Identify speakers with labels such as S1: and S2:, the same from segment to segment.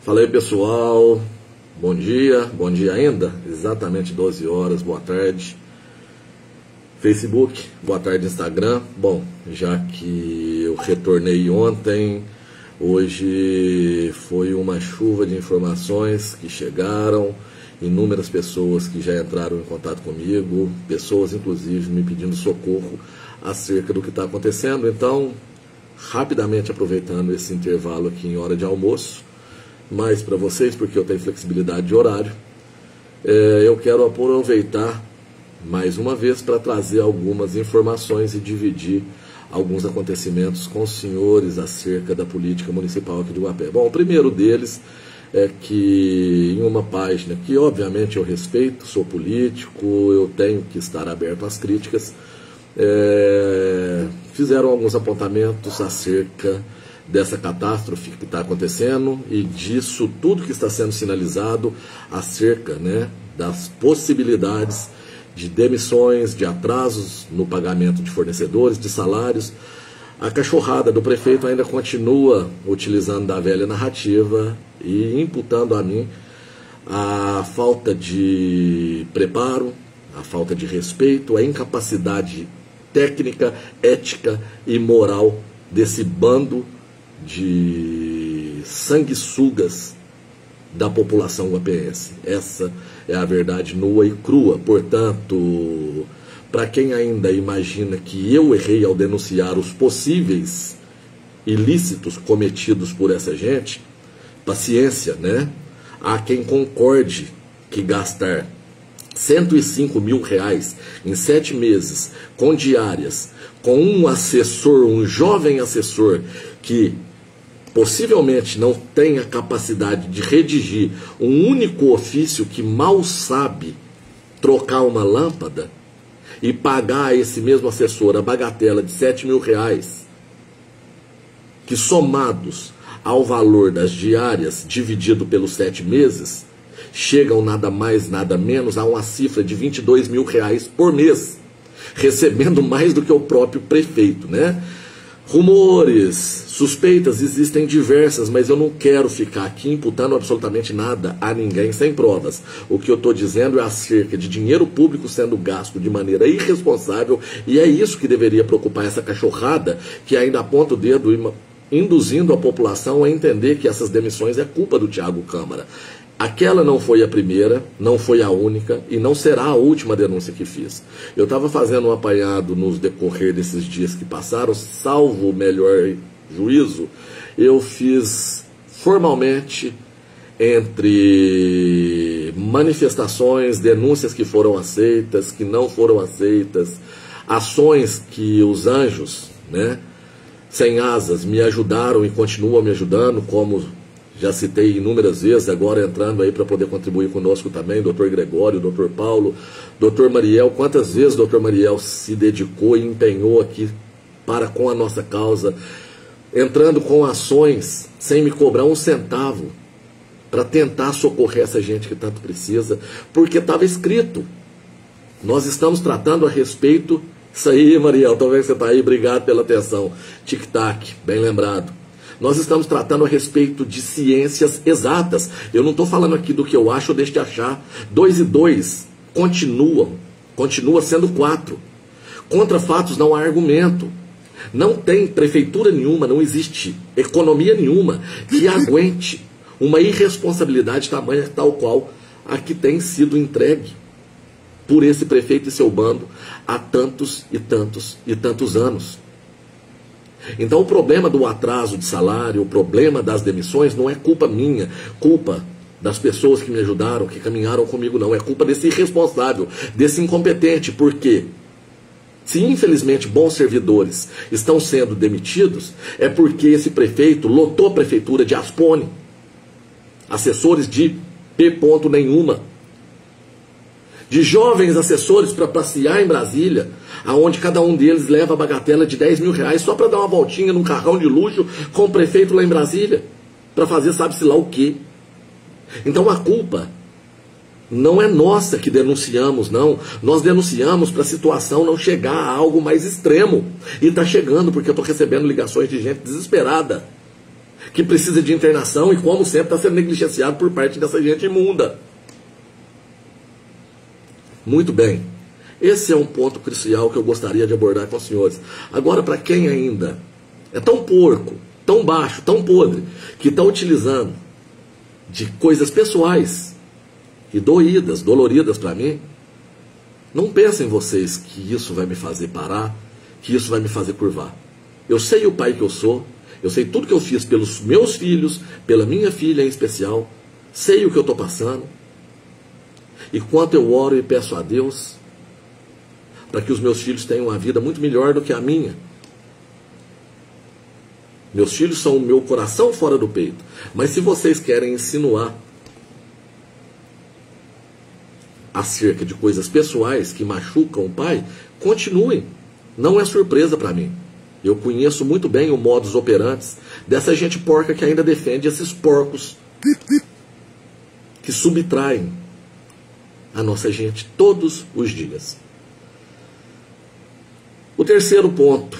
S1: Fala aí, pessoal, bom dia ainda, exatamente 12 horas, boa tarde. Facebook, boa tarde Instagram. Bom, já que eu retornei ontem, hoje foi uma chuva de informações que chegaram, inúmeras pessoas que já entraram em contato comigo, pessoas inclusive me pedindo socorro acerca do que está acontecendo. Então, rapidamente aproveitando esse intervalo aqui em hora de almoço, mais para vocês, porque eu tenho flexibilidade de horário, eu quero aproveitar mais uma vez para trazer algumas informações e dividir alguns acontecimentos com os senhores acerca da política municipal aqui de Guapé. Bom, o primeiro deles é que em uma página que obviamente eu respeito, sou político, eu tenho que estar aberto às críticas, fizeram alguns apontamentos acerca dessa catástrofe que está acontecendo e disso tudo que está sendo sinalizado acerca, das possibilidades de demissões, de atrasos no pagamento de fornecedores, de salários. A cachorrada do prefeito ainda continua utilizando da velha narrativa e imputando a mim a falta de preparo, a falta de respeito, a incapacidade técnica, ética e moral desse bando de sanguessugas da população guapeense. Essa é a verdade nua e crua. Portanto, para quem ainda imagina que eu errei ao denunciar os possíveis ilícitos cometidos por essa gente, paciência, Há quem concorde que gastar R$105 mil em 7 meses, com diárias, com um assessor, um jovem assessor que possivelmente não tem a capacidade de redigir um único ofício, que mal sabe trocar uma lâmpada, e pagar a esse mesmo assessor a bagatela de R$7 mil, que somados ao valor das diárias dividido pelos 7 meses, chegam nada mais, nada menos a uma cifra de R$22 mil por mês, recebendo mais do que o próprio prefeito, Rumores, suspeitas existem diversas, mas eu não quero ficar aqui imputando absolutamente nada a ninguém sem provas. O que eu estou dizendo é acerca de dinheiro público sendo gasto de maneira irresponsável, e é isso que deveria preocupar essa cachorrada que ainda aponta o dedo, induzindo a população a entender que essas demissões é culpa do Thiago Câmara. Aquela não foi a primeira, não foi a única e não será a última denúncia que fiz. Eu estava fazendo um apanhado nos decorrer desses dias que passaram, salvo o melhor juízo, eu fiz formalmente, entre manifestações, denúncias que foram aceitas, que não foram aceitas, ações que os anjos, sem asas, me ajudaram e continuam me ajudando, como já citei inúmeras vezes, agora entrando aí para poder contribuir conosco também, Dr. Gregório, Dr. Paulo, Dr. Mariel. Quantas vezes o Dr. Mariel se dedicou e empenhou aqui para com a nossa causa, entrando com ações sem me cobrar um centavo, para tentar socorrer essa gente que tanto precisa, porque estava escrito. Nós estamos tratando a respeito. Isso aí, Mariel, talvez você está aí, obrigado pela atenção. Tic-tac, bem lembrado. Nós estamos tratando a respeito de ciências exatas. Eu não estou falando aqui do que eu acho ou deixo de achar. 2 e 2 continua sendo 4. Contra fatos não há argumento. Não tem prefeitura nenhuma, não existe economia nenhuma que aguente uma irresponsabilidade tamanha tal qual a que tem sido entregue por esse prefeito e seu bando há tantos e tantos e tantos anos. Então o problema do atraso de salário, o problema das demissões não é culpa minha, culpa das pessoas que me ajudaram, que caminharam comigo, não. É culpa desse irresponsável, desse incompetente, porque se infelizmente bons servidores estão sendo demitidos, é porque esse prefeito lotou a prefeitura de Aspone, assessores de P. nenhuma, de jovens assessores para passear em Brasília, aonde cada um deles leva a bagatela de R$10 mil só para dar uma voltinha num carrão de luxo com o prefeito lá em Brasília, para fazer sabe-se lá o quê. Então a culpa não é nossa que denunciamos, não. Nós denunciamos para a situação não chegar a algo mais extremo. E está chegando, porque eu estou recebendo ligações de gente desesperada, que precisa de internação e, como sempre, está sendo negligenciado por parte dessa gente imunda. Muito bem. Esse é um ponto crucial que eu gostaria de abordar com os senhores. Agora, para quem ainda é tão porco, tão baixo, tão podre, que está utilizando de coisas pessoais e doloridas para mim, não pensem vocês que isso vai me fazer parar, que isso vai me fazer curvar. Eu sei o pai que eu sou, eu sei tudo que eu fiz pelos meus filhos, pela minha filha em especial, sei o que eu estou passando. E quanto eu oro e peço a Deus para que os meus filhos tenham uma vida muito melhor do que a minha. Meus filhos são o meu coração fora do peito. Mas se vocês querem insinuar acerca de coisas pessoais que machucam o pai, continuem. Não é surpresa para mim. Eu conheço muito bem o modus operandi dessa gente porca que ainda defende esses porcos que subtraem a nossa gente todos os dias. O terceiro ponto,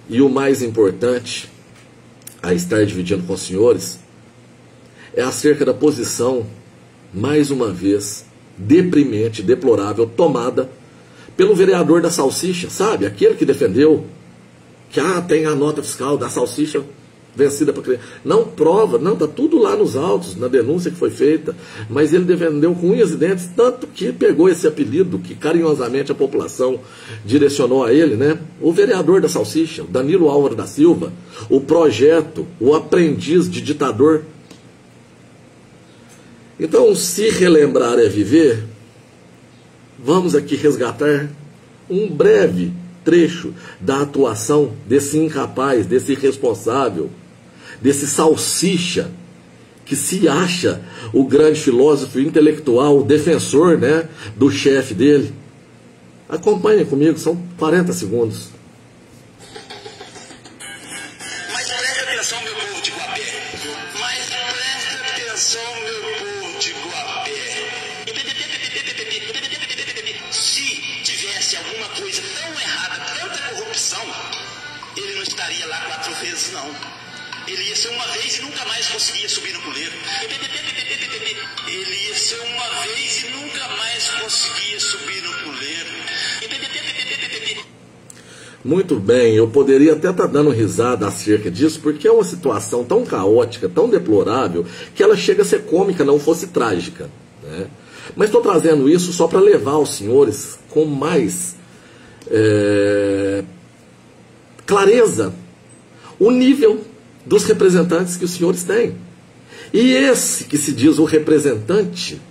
S1: e o mais importante a estar dividindo com os senhores, é acerca da posição, mais uma vez, deprimente, deplorável, tomada pelo vereador da salsicha, sabe? Aquele que defendeu que tem a nota fiscal da salsicha vencida para criança. Não prova, não, está tudo lá nos autos, na denúncia que foi feita, mas ele defendeu com unhas e dentes, tanto que pegou esse apelido que carinhosamente a população direcionou a ele, né? O vereador da salsicha, Danilo Álvaro da Silva, o projeto, o aprendiz de ditador. Então, se relembrar é viver, vamos aqui resgatar um breve trecho da atuação desse incapaz, desse irresponsável, desse salsicha, que se acha o grande filósofo intelectual, o defensor, né, do chefe dele. Acompanhem comigo, são 40 segundos.
S2: Mas preste atenção, meu povo de Guapé. Mas preste atenção, meu povo de Guapé. Se tivesse alguma coisa tão errada, tanta corrupção, ele não estaria lá 4 vezes, não. Ele ia ser uma vez e nunca mais conseguia subir no puleiro. Ele ia ser uma vez e nunca mais conseguia subir no puleiro.
S1: Muito bem, eu poderia até estar dando risada acerca disso, porque é uma situação tão caótica, tão deplorável, que ela chega a ser cômica, não fosse trágica, né? Mas estou trazendo isso só para levar os senhores com mais clareza o nível dos representantes que os senhores têm. E esse que se diz o representante,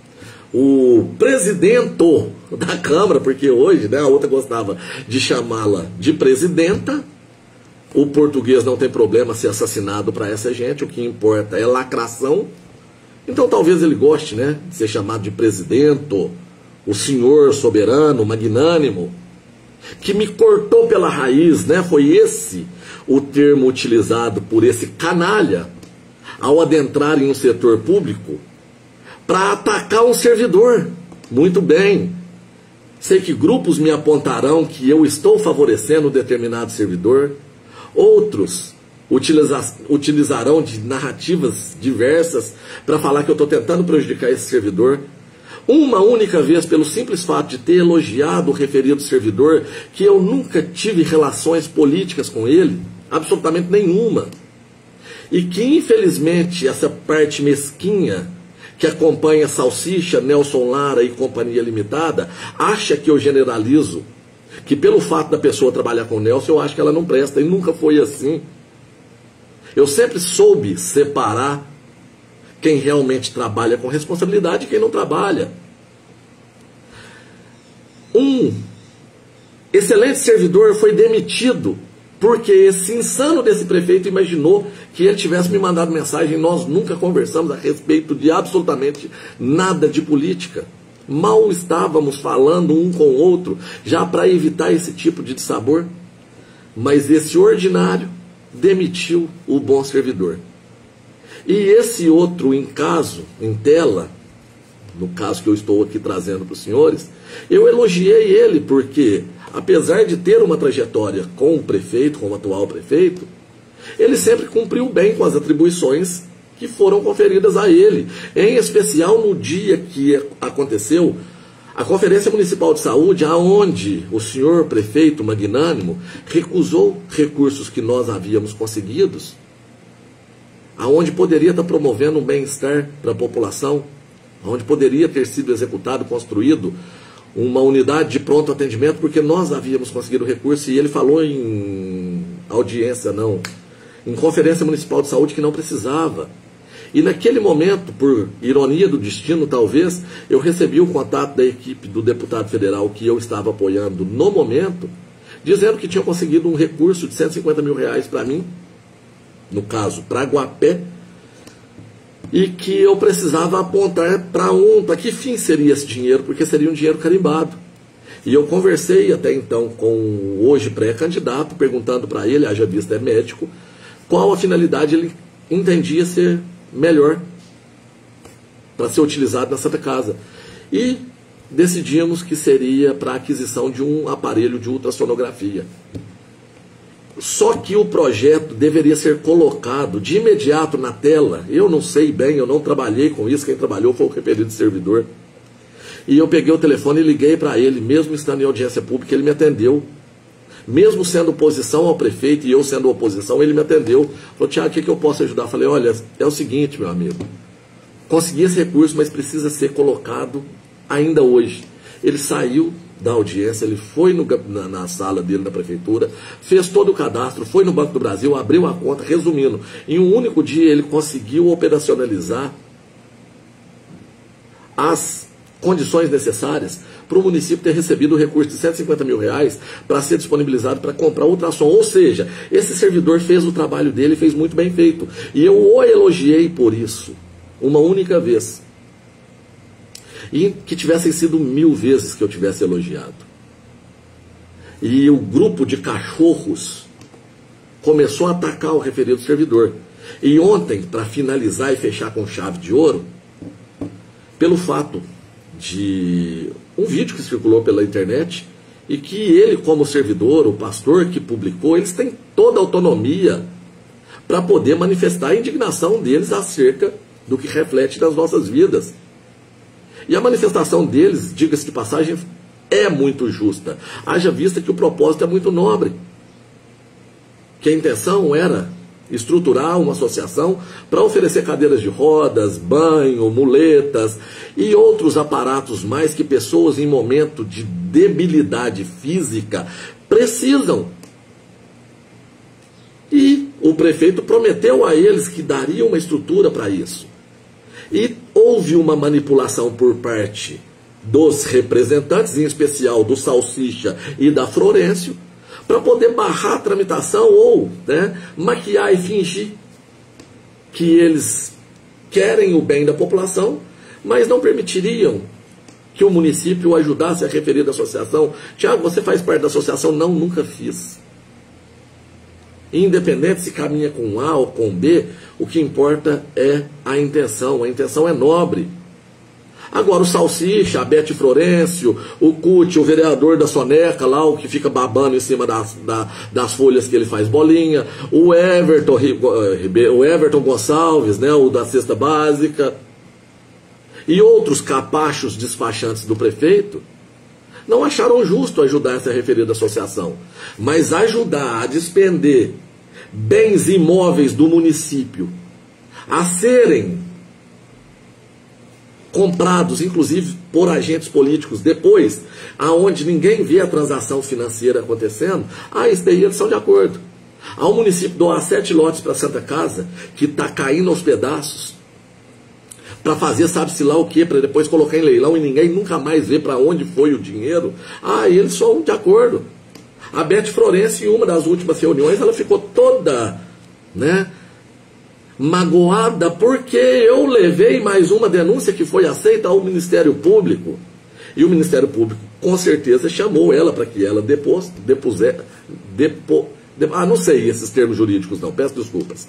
S1: o presidente da Câmara, porque hoje, né, a outra gostava de chamá-la de presidenta. O português não tem problema ser assassinado para essa gente, o que importa é lacração. Então talvez ele goste, né, de ser chamado de presidente, o senhor soberano, magnânimo, que me cortou pela raiz, né? Foi esse o termo utilizado por esse canalha ao adentrar em um setor público para atacar um servidor. Muito bem. Sei que grupos me apontarão que eu estou favorecendo um determinado servidor. Outros utilizarão de narrativas diversas para falar que eu estou tentando prejudicar esse servidor. Uma única vez, pelo simples fato de ter elogiado o referido servidor, que eu nunca tive relações políticas com ele, absolutamente nenhuma. E que, infelizmente, essa parte mesquinha que acompanha Salsicha, Nelson Lara e Companhia Limitada, acha que eu generalizo, que pelo fato da pessoa trabalhar com o Nelson, eu acho que ela não presta, e nunca foi assim. Eu sempre soube separar quem realmente trabalha com responsabilidade e quem não trabalha. Um excelente servidor foi demitido porque esse insano desse prefeito imaginou que ele tivesse me mandado mensagem. Nós nunca conversamos a respeito de absolutamente nada de política. Mal estávamos falando um com o outro, já para evitar esse tipo de dissabor. Mas esse ordinário demitiu o bom servidor. E esse outro em tela, no caso que eu estou aqui trazendo para os senhores, eu elogiei ele porque, apesar de ter uma trajetória com o prefeito, com o atual prefeito, ele sempre cumpriu bem com as atribuições que foram conferidas a ele, em especial no dia que aconteceu a Conferência Municipal de Saúde, aonde o senhor prefeito magnânimo recusou recursos que nós havíamos conseguidos, aonde poderia estar promovendo um bem-estar para a população, aonde poderia ter sido executado, construído uma unidade de pronto atendimento, porque nós havíamos conseguido o recurso, e ele falou em audiência, não, em Conferência Municipal de Saúde, que não precisava. E naquele momento, por ironia do destino talvez, eu recebi o contato da equipe do deputado federal que eu estava apoiando no momento, dizendo que tinha conseguido um recurso de R$150 mil para mim, no caso, para Guapé, e que eu precisava apontar para que fim seria esse dinheiro, porque seria um dinheiro carimbado. E eu conversei até então com o hoje pré-candidato, perguntando para ele, haja vista é médico, qual a finalidade ele entendia ser melhor para ser utilizado na Santa Casa. E decidimos que seria para a aquisição de um aparelho de ultrassonografia. Só que o projeto deveria ser colocado de imediato na tela. Eu não sei bem, eu não trabalhei com isso, quem trabalhou foi o referido servidor. E eu peguei o telefone e liguei para ele, mesmo estando em audiência pública, ele me atendeu. Mesmo sendo oposição ao prefeito e eu sendo oposição, ele me atendeu. Falou, Tiago, o que eu posso ajudar? Eu falei, olha, é o seguinte, meu amigo, consegui esse recurso, mas precisa ser colocado ainda hoje. Ele saiu da audiência, ele foi na sala dele da prefeitura, fez todo o cadastro, foi no Banco do Brasil, abriu a conta, resumindo, em um único dia ele conseguiu operacionalizar as condições necessárias para o município ter recebido o recurso de R$150 mil para ser disponibilizado para comprar ultrassom. Ou seja, esse servidor fez o trabalho dele, fez muito bem feito. E eu o elogiei por isso, uma única vez. E que tivessem sido 1000 vezes que eu tivesse elogiado. E o grupo de cachorros começou a atacar o referido servidor. E ontem, para finalizar e fechar com chave de ouro, pelo fato de um vídeo que circulou pela internet e que ele, como servidor, o pastor que publicou, eles têm toda a autonomia para poder manifestar a indignação deles acerca do que reflete nas nossas vidas. E a manifestação deles, diga-se de passagem, é muito justa. Haja vista que o propósito é muito nobre. Que a intenção era estruturar uma associação para oferecer cadeiras de rodas, banho, muletas e outros aparatos mais que pessoas em momento de debilidade física precisam. E o prefeito prometeu a eles que daria uma estrutura para isso. E houve uma manipulação por parte dos representantes, em especial do Salsicha e da Florencio, para poder barrar a tramitação ou maquiar e fingir que eles querem o bem da população, mas não permitiriam que o município ajudasse a referida associação. Tiago, você faz parte da associação? Não, nunca fiz. Independente se caminha com A ou com B, o que importa é a intenção é nobre. Agora o Salsicha, a Bete Florencio, o Cuti, o vereador da Soneca lá, o que fica babando em cima das folhas que ele faz bolinha, o Everton Gonçalves, o da cesta básica, e outros capachos despachantes do prefeito, não acharam justo ajudar essa referida associação, mas ajudar a despender bens imóveis do município a serem comprados, inclusive, por agentes políticos, depois, aonde ninguém vê a transação financeira acontecendo, isso daí eles são de acordo. Ao município doar 7 lotes para a Santa Casa, que está caindo aos pedaços, para fazer sabe-se lá o que, para depois colocar em leilão e ninguém nunca mais vê para onde foi o dinheiro, eles são de acordo. A Bete Florencio, em uma das últimas reuniões, ela ficou toda, magoada porque eu levei mais uma denúncia que foi aceita ao Ministério Público. E o Ministério Público, com certeza, chamou ela para que ela não sei esses termos jurídicos não, peço desculpas.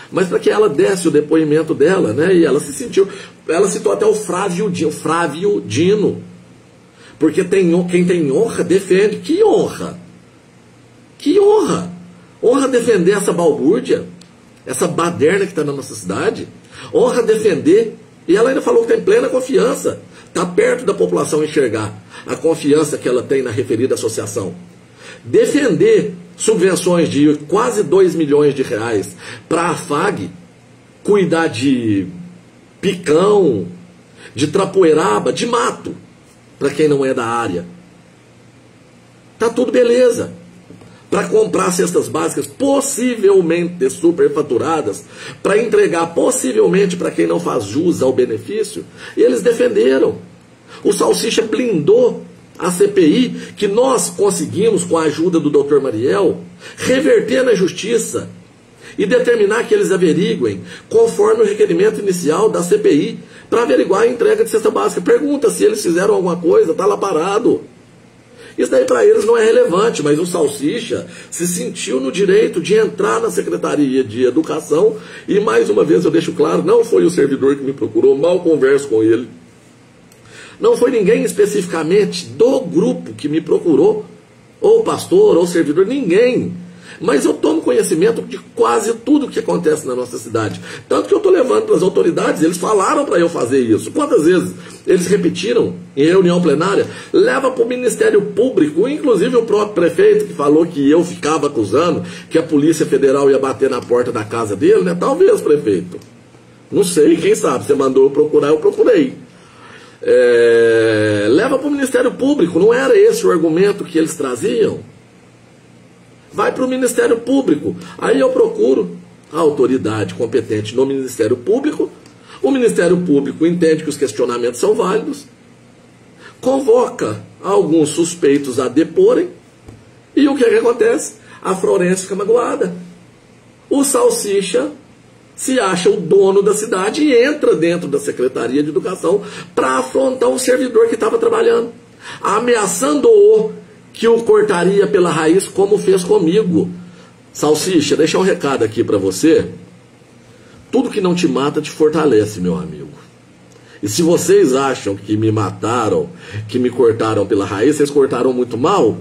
S1: Mas para que ela desse o depoimento dela, e ela se sentiu, ela citou até o Flávio Dino, porque quem tem honra defende. Que honra? Que honra? Honra defender essa balbúrdia, essa baderna que está na nossa cidade. Honra defender. E ela ainda falou que tem plena confiança. Está perto da população enxergar a confiança que ela tem na referida associação. Defender subvenções de quase 2 milhões de reais para a FAG cuidar de picão, de trapoeiraba, de mato, para quem não é da área. Tá tudo beleza. Para comprar cestas básicas possivelmente superfaturadas, para entregar possivelmente para quem não faz jus ao benefício, e eles defenderam. O Salsicha blindou a CPI, que nós conseguimos, com a ajuda do Dr. Mariel, reverter na justiça e determinar que eles averiguem, conforme o requerimento inicial da CPI, para averiguar a entrega de cesta básica. Pergunta se eles fizeram alguma coisa, está lá parado. Isso daí para eles não é relevante, mas o Salsicha se sentiu no direito de entrar na Secretaria de Educação e, mais uma vez, eu deixo claro, não foi o servidor que me procurou, mal converso com ele. Não foi ninguém especificamente do grupo que me procurou, ou pastor, ou servidor, ninguém. Mas eu tomo conhecimento de quase tudo que acontece na nossa cidade. Tanto que eu estou levando para as autoridades, eles falaram para eu fazer isso. Quantas vezes eles repetiram em reunião plenária? Leva para o Ministério Público, inclusive o próprio prefeito que falou que eu ficava acusando que a Polícia Federal ia bater na porta da casa dele, né? Talvez, prefeito. Não sei, quem sabe, você mandou eu procurar, eu procurei. Leva para o Ministério Público, não era esse o argumento que eles traziam? Vai para o Ministério Público. Aí eu procuro a autoridade competente no Ministério Público. O Ministério Público entende que os questionamentos são válidos, convoca alguns suspeitos a deporem, e o que acontece? A Florência fica magoada. O Salsicha se acha o dono da cidade e entra dentro da Secretaria de Educação para afrontar um servidor que estava trabalhando, ameaçando-o que o cortaria pela raiz, como fez comigo. Salsicha, deixa um recado aqui para você. Tudo que não te mata te fortalece, meu amigo. E se vocês acham que me mataram, que me cortaram pela raiz, vocês cortaram muito mal?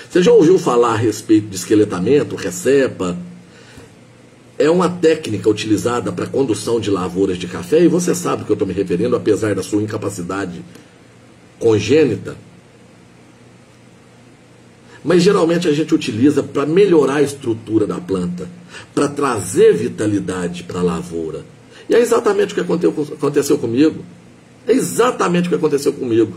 S1: Você já ouviu falar a respeito de esqueletamento, recepa? É uma técnica utilizada para condução de lavouras de café, e você sabe o que eu estou me referindo, apesar da sua incapacidade congênita. Mas geralmente a gente utiliza para melhorar a estrutura da planta, para trazer vitalidade para a lavoura. E é exatamente o que aconteceu comigo. É exatamente o que aconteceu comigo.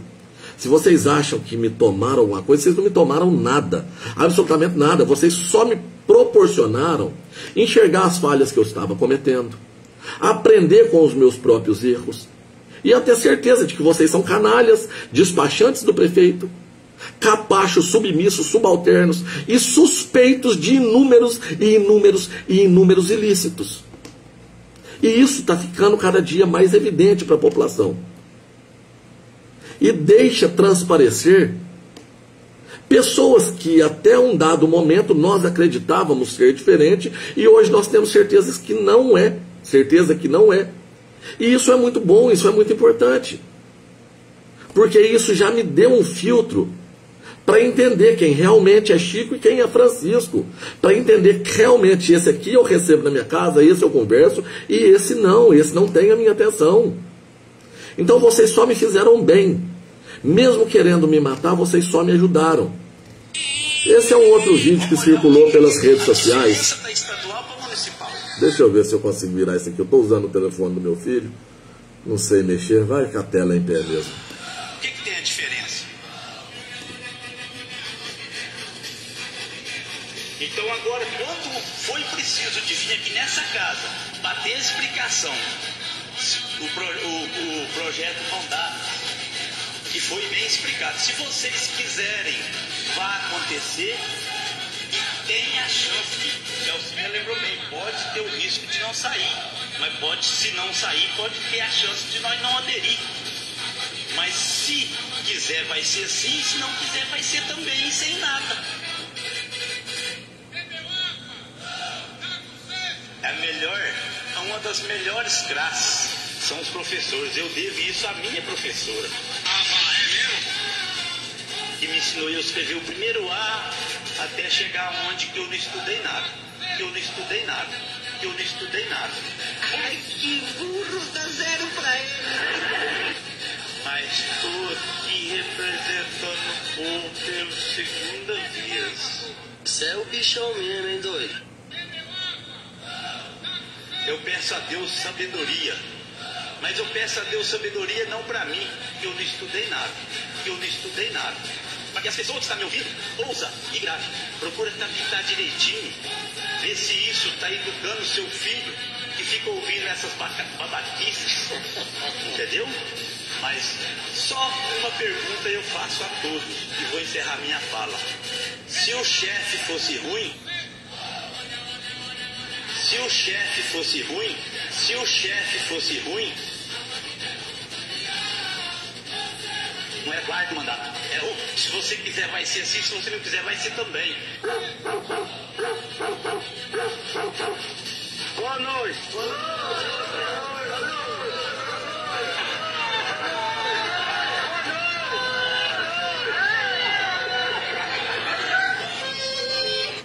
S1: Se vocês acham que me tomaram alguma coisa, vocês não me tomaram nada. Absolutamente nada. Vocês só me proporcionaram enxergar as falhas que eu estava cometendo, aprender com os meus próprios erros, e eu ter certeza de que vocês são canalhas, despachantes do prefeito, capachos, submissos, subalternos e suspeitos de inúmeros ilícitos. E isso está ficando cada dia mais evidente para a população. E deixa transparecer pessoas que até um dado momento nós acreditávamos ser diferente, e hoje nós temos certeza que não é. E isso é muito bom, isso é muito importante. Porque isso já me deu um filtro para entender quem realmente é Chico e quem é Francisco. Para entender que realmente esse aqui eu recebo na minha casa, esse eu converso, e esse não tem a minha atenção. Então vocês só me fizeram bem. Mesmo querendo me matar, vocês só me ajudaram. Esse é um outro vídeo que circulou pelas redes sociais. Deixa eu ver se eu consigo virar isso aqui. Eu estou usando o telefone do meu filho. Não sei mexer. Vai com a tela em pé mesmo.
S2: O que tem a diferença? Então agora, quando foi preciso de vir aqui nessa casa, bater a explicação, o projeto não dá, que foi bem explicado. Se vocês quiserem, vai acontecer, e tem a chance de, o senhor lembrou bem, pode ter o risco de não sair, mas pode, se não sair, pode ter a chance de nós não aderir. Mas se quiser vai ser assim, se não quiser vai ser também sem nada. Uma das melhores classes são os professores. Eu devo isso à minha professora. Que me ensinou a escrever o primeiro A, até chegar onde que eu não estudei nada, que eu não estudei nada, que eu não estudei nada. Ai, que burro, dá 0 pra ele. Mas estou aqui representando o povo pela segunda vez.
S3: Você é o bichão mesmo, hein, doido?
S2: Eu peço a Deus sabedoria. Mas eu peço a Deus sabedoria não para mim, que eu não estudei nada, que eu não estudei nada. Para que as pessoas que estão me ouvindo, ouça e grave. Procura captar direitinho, ver se isso está educando seu filho, que fica ouvindo essas babaquices, entendeu? Mas só uma pergunta eu faço a todos, e vou encerrar minha fala. Se o chefe fosse ruim, se o chefe fosse ruim, se o chefe fosse ruim, não é quarto mandato, é o, se você quiser vai ser assim, se você não quiser vai ser também. Boa noite. Boa noite.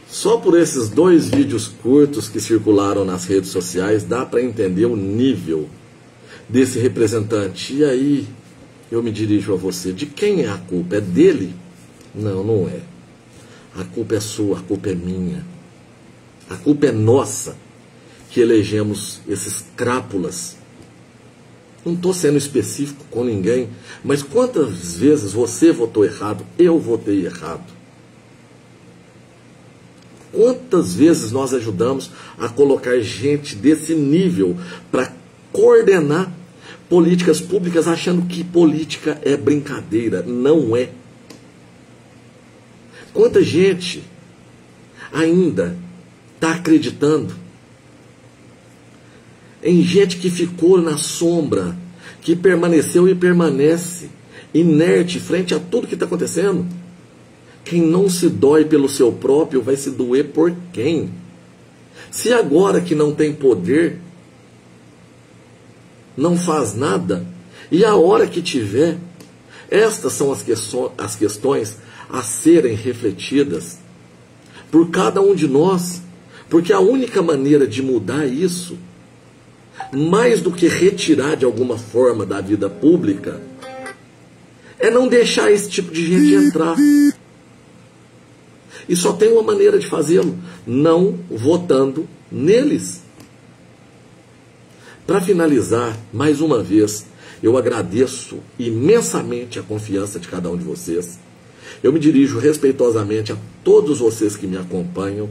S1: Só por esses 2 vídeos curtos que circularam nas redes sociais dá para entender o nível desse representante. E aí eu me dirijo a você, de quem é a culpa? É dele? Não, não é. A culpa é sua, a culpa é minha. A culpa é nossa que elegemos esses crápulas. Não estou sendo específico com ninguém, mas quantas vezes você votou errado, eu votei errado? Quantas vezes nós ajudamos a colocar gente desse nível para coordenar políticas públicas achando que política é brincadeira? Não é. Quanta gente ainda está acreditando em gente que ficou na sombra, que permaneceu e permanece inerte frente a tudo que está acontecendo? Quem não se dói pelo seu próprio vai se doer por quem? Se agora que não tem poder, não faz nada, e a hora que tiver, estas são as questões a serem refletidas por cada um de nós, porque a única maneira de mudar isso, mais do que retirar de alguma forma da vida pública, é não deixar esse tipo de gente entrar. E só tem uma maneira de fazê-lo, não votando neles. Para finalizar, mais uma vez, eu agradeço imensamente a confiança de cada um de vocês. Eu me dirijo respeitosamente a todos vocês que me acompanham,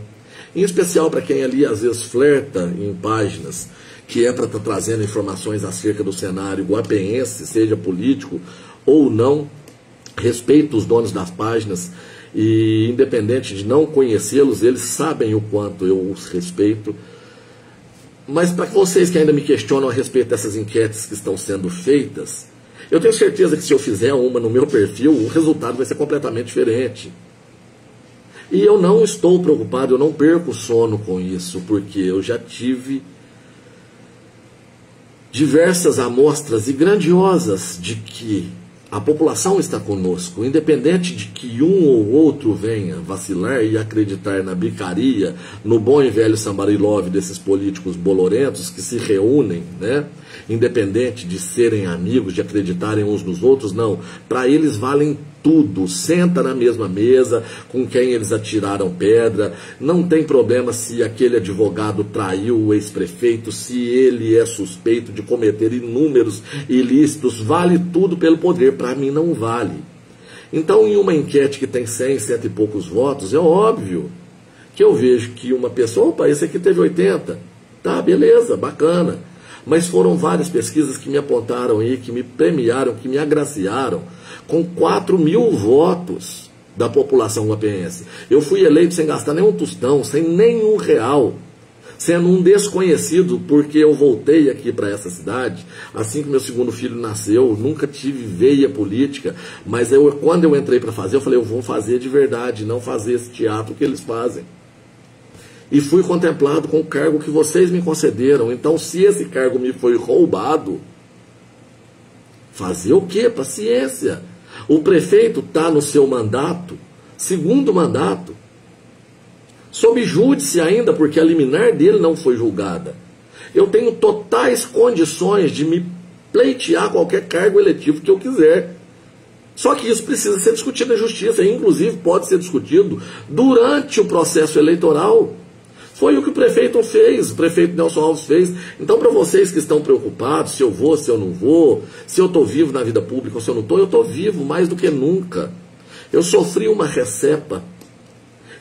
S1: em especial para quem ali às vezes flerta em páginas que é para estar trazendo informações acerca do cenário guapenhense, seja político ou não. Respeito os donos das páginas e, independente de não conhecê-los, eles sabem o quanto eu os respeito. Mas para vocês que ainda me questionam a respeito dessas enquetes que estão sendo feitas, eu tenho certeza que se eu fizer uma no meu perfil, o resultado vai ser completamente diferente. E eu não estou preocupado, eu não perco o sono com isso, porque eu já tive diversas amostras e grandiosas de que a população está conosco, independente de que um ou outro venha vacilar e acreditar na bicaria, no bom e velho sambarilove desses políticos bolorentos que se reúnem, né? Independente de serem amigos, de acreditarem uns nos outros, não. Para eles valem tudo, senta na mesma mesa com quem eles atiraram pedra, não tem problema se aquele advogado traiu o ex-prefeito, se ele é suspeito de cometer inúmeros ilícitos, vale tudo pelo poder, para mim não vale. Então, em uma enquete que tem 100, 100 e poucos votos, é óbvio que eu vejo que uma pessoa, opa, esse aqui teve 80, tá, beleza, bacana, mas foram várias pesquisas que me apontaram aí, que me premiaram, que me agraciaram, com 4.000 votos da população guapenhense. Eu fui eleito sem gastar nenhum tostão, sem nenhum real, sendo um desconhecido, porque eu voltei aqui para essa cidade, assim que meu segundo filho nasceu, nunca tive veia política, mas quando eu entrei para fazer, eu falei, eu vou fazer de verdade, não fazer esse teatro que eles fazem. E fui contemplado com o cargo que vocês me concederam. Então, se esse cargo me foi roubado, fazer o quê? Paciência. O prefeito está no seu mandato, segundo mandato, sob júdice ainda, porque a liminar dele não foi julgada. Eu tenho totais condições de me pleitear qualquer cargo eletivo que eu quiser. Só que isso precisa ser discutido na justiça, e inclusive pode ser discutido durante o processo eleitoral. Foi o que o prefeito fez, o prefeito Nelson Alves fez. Então, para vocês que estão preocupados, se eu vou, se eu não vou, se eu estou vivo na vida pública ou se eu não estou, eu estou vivo mais do que nunca. Eu sofri uma recepa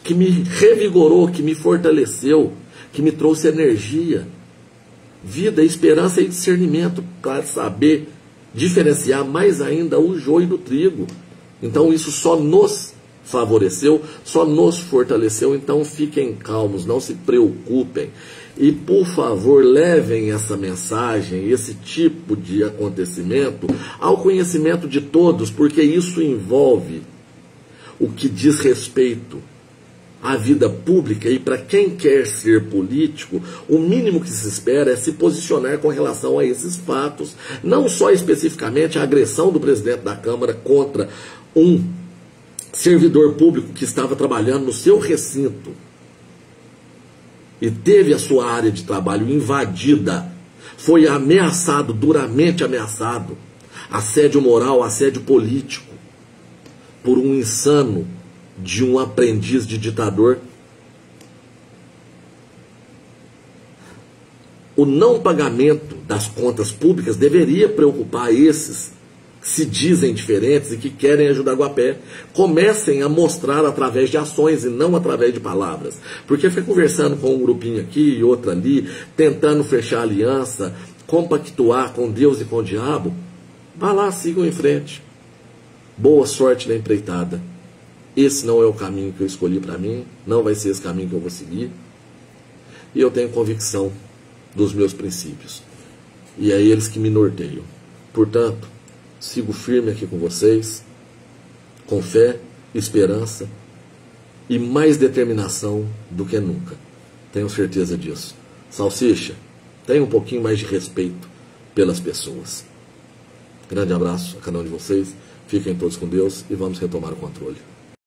S1: que me revigorou, que me fortaleceu, que me trouxe energia, vida, esperança e discernimento para saber diferenciar mais ainda o joio do trigo. Então isso só nos favoreceu, só nos fortaleceu. Então fiquem calmos, não se preocupem. E por favor, levem essa mensagem, esse tipo de acontecimento ao conhecimento de todos, porque isso envolve o que diz respeito à vida pública, e para quem quer ser político, o mínimo que se espera é se posicionar com relação a esses fatos, não só especificamente a agressão do presidente da Câmara contra um servidor público que estava trabalhando no seu recinto e teve a sua área de trabalho invadida, foi ameaçado, duramente ameaçado, assédio moral, assédio político, por um insano de um aprendiz de ditador. O não pagamento das contas públicas deveria preocupar esses que se dizem diferentes e que querem ajudar Guapé. Comecem a mostrar através de ações e não através de palavras. Porque foi conversando com um grupinho aqui e outro ali, tentando fechar aliança, compactuar com Deus e com o diabo. Vá lá, sigam em frente. Boa sorte na empreitada. Esse não é o caminho que eu escolhi para mim, não vai ser esse caminho que eu vou seguir. E eu tenho convicção dos meus princípios. E é eles que me norteiam. Portanto, sigo firme aqui com vocês, com fé, esperança e mais determinação do que nunca. Tenho certeza disso. Salsicha, tenha um pouquinho mais de respeito pelas pessoas. Grande abraço a cada um de vocês. Fiquem todos com Deus e vamos retomar o controle.